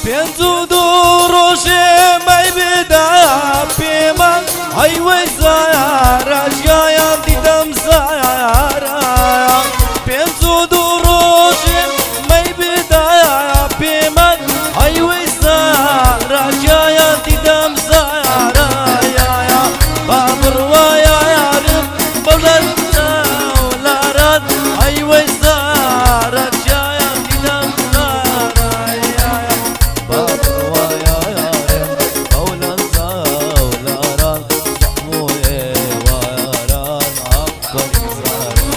پێنج و ڕۆژێ مەی بدا پێمان ئەیوەی زارە ژیایان دیدەم زارە پێنج و ڕۆژێ مەی بدا پێمان ئەیوەی زارە ژیایان دیدەم زارە با بڕوایە یارم بەڵەن چاولاران ئەیوەی زارە ژیایان دیدەم زارە با بڕوایە یارم بەڵەن چاولاران سەحموێ وایاران ئەفقەری زارە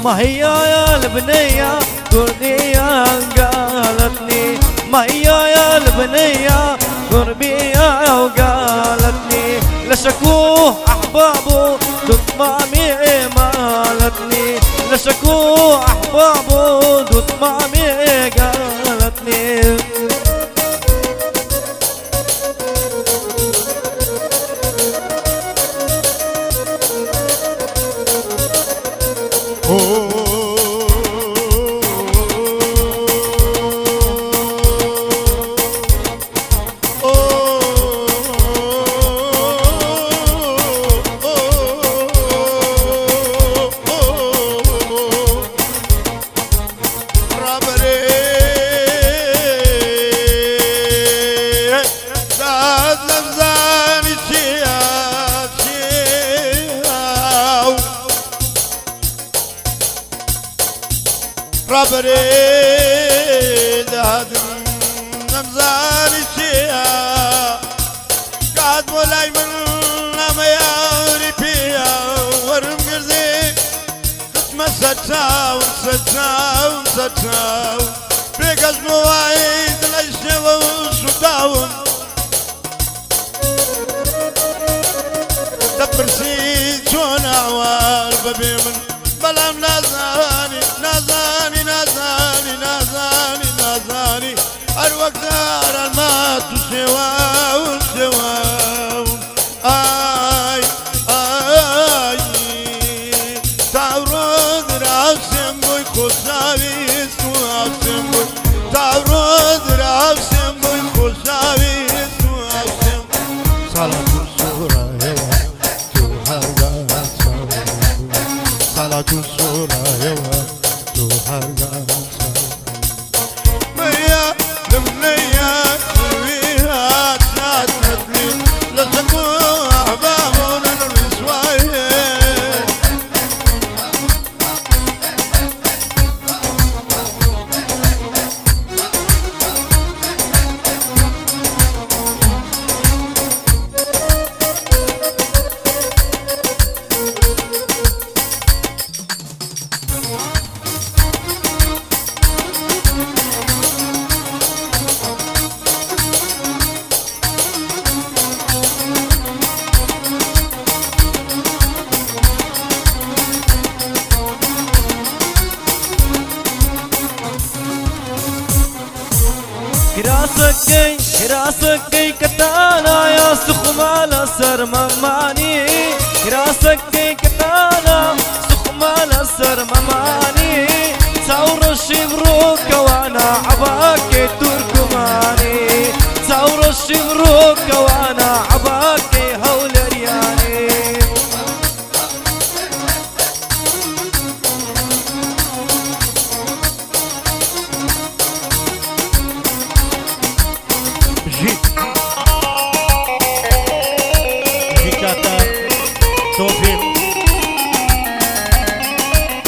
ما هي يا البنية قربية قالتني ما هي يا البنية قربية وقالتني لشكوه أحبابه دوت مامي مالتني لشكوه أحبابه دوت مامي قالتني رابري دادم نمزاني شيا قاد مولاي من لما يوري بيا ورم قرزي قسمة ستاون ستاون ستاون بيقز مواعيد الاشياء وشداون دبرسي شون اعوال ببي من بلام نازاني نازاني نازاني نازاني نازاني الوقت دار المات سواو سواو آي آي تعرض راسم بوي خساوي سواسم بوي تعرض راسم بوي خساوي سواسم صلاة الصورة صلاة الصورة يوا تهرجع ميا لمنيا راسكي كتانا يا سخمال سر مماني راسكي كتانا سخمال سر مماني ثور الشبروك وانا عباكي تركماني ثور الشبروك وانا عباكي هول رياني جيكاتا توفيق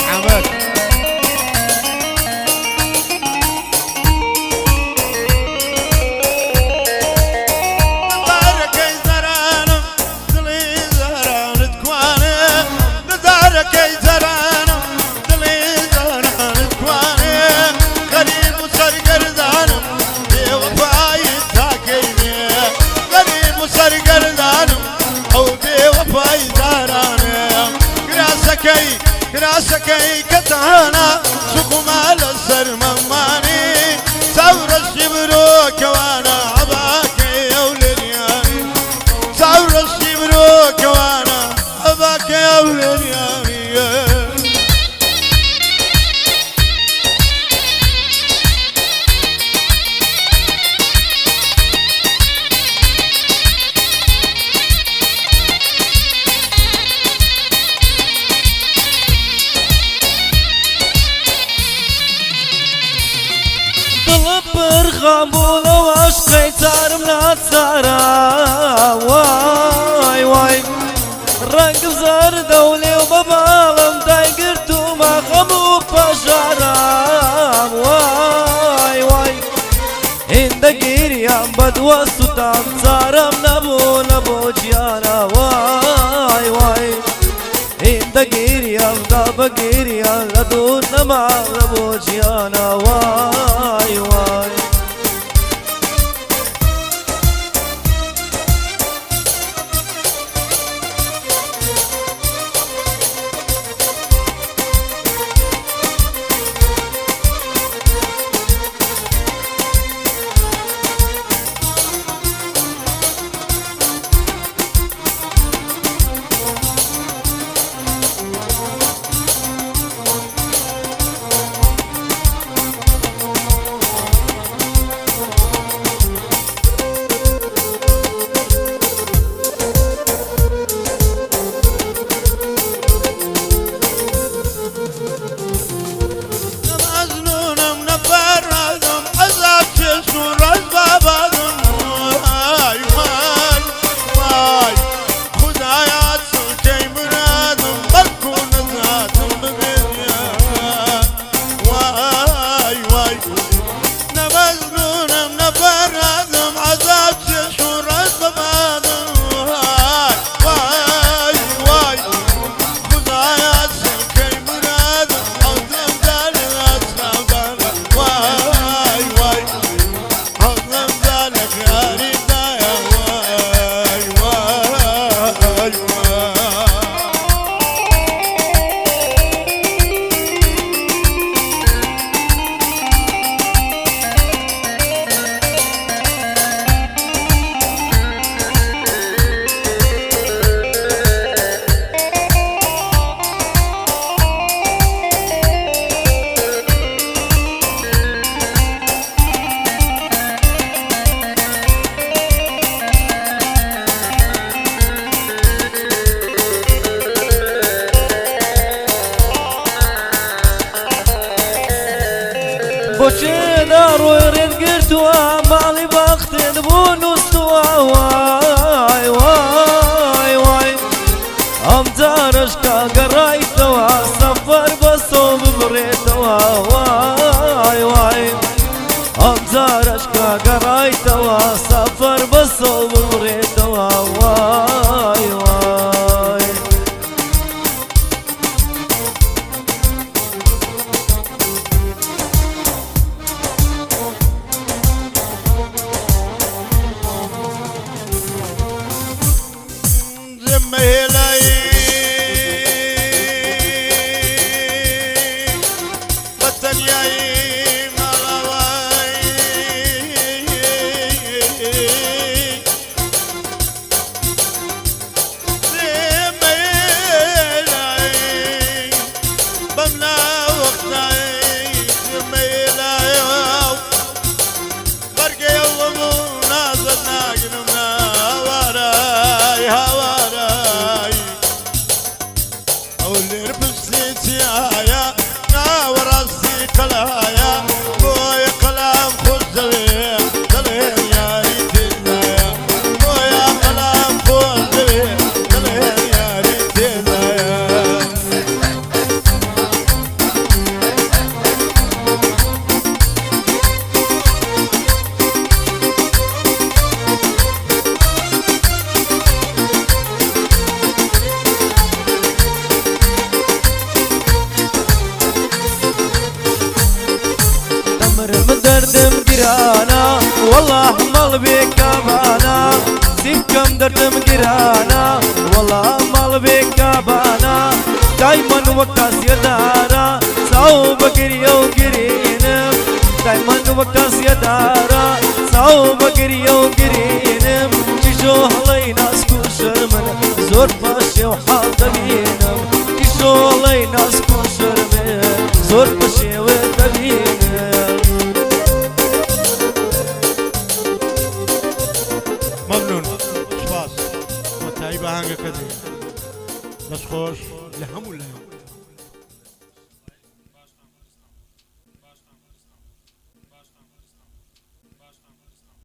عماد ندارك زرانم دلي زران تكواني ندارك زرانم دلي زران تكواني غريب وسرقردانم بوفاي تاكيني غريب وسرقردانم او بوفاي زرانم كراسكي كتانا سقمال السر مماني ثور الشبروك وانا عباكي يا ولياني ثور الشبروك وانا عباكي يا ولياني برخامولا وعشقي تار من سارا واي واي رنگ زار دولي وببالم دايقرتو ما خمو بشارا واي واي هند قيريان بدوا ستان سارم نبو جيانا واي واي هند قيريان داب قيريان لدون نما نبو جيانا واي واي بوشي دارو يريد قرتوا مالي بختن بونستوا واي واي واي امزارشكا قرايتوا سفر بصوب بريتوا واي واي امزارشكا قرايتوا سفر بصوب بريتوا واي واي دردم گرانا والله مال بكابانا سيبكم دردم گرانا والله مال بكابانا دايما وقت يدارا ساو بقري وقرينم دايما وقت يدارا ساو بقري وقرينم كشو هلاي ناس كوشرمن زور باشي وحاضرينم كشو هلاي ناس كوشرمن زور باشي وحاضرينم ممنون سپاس متعیب آهنگ کردی بس خوش لهم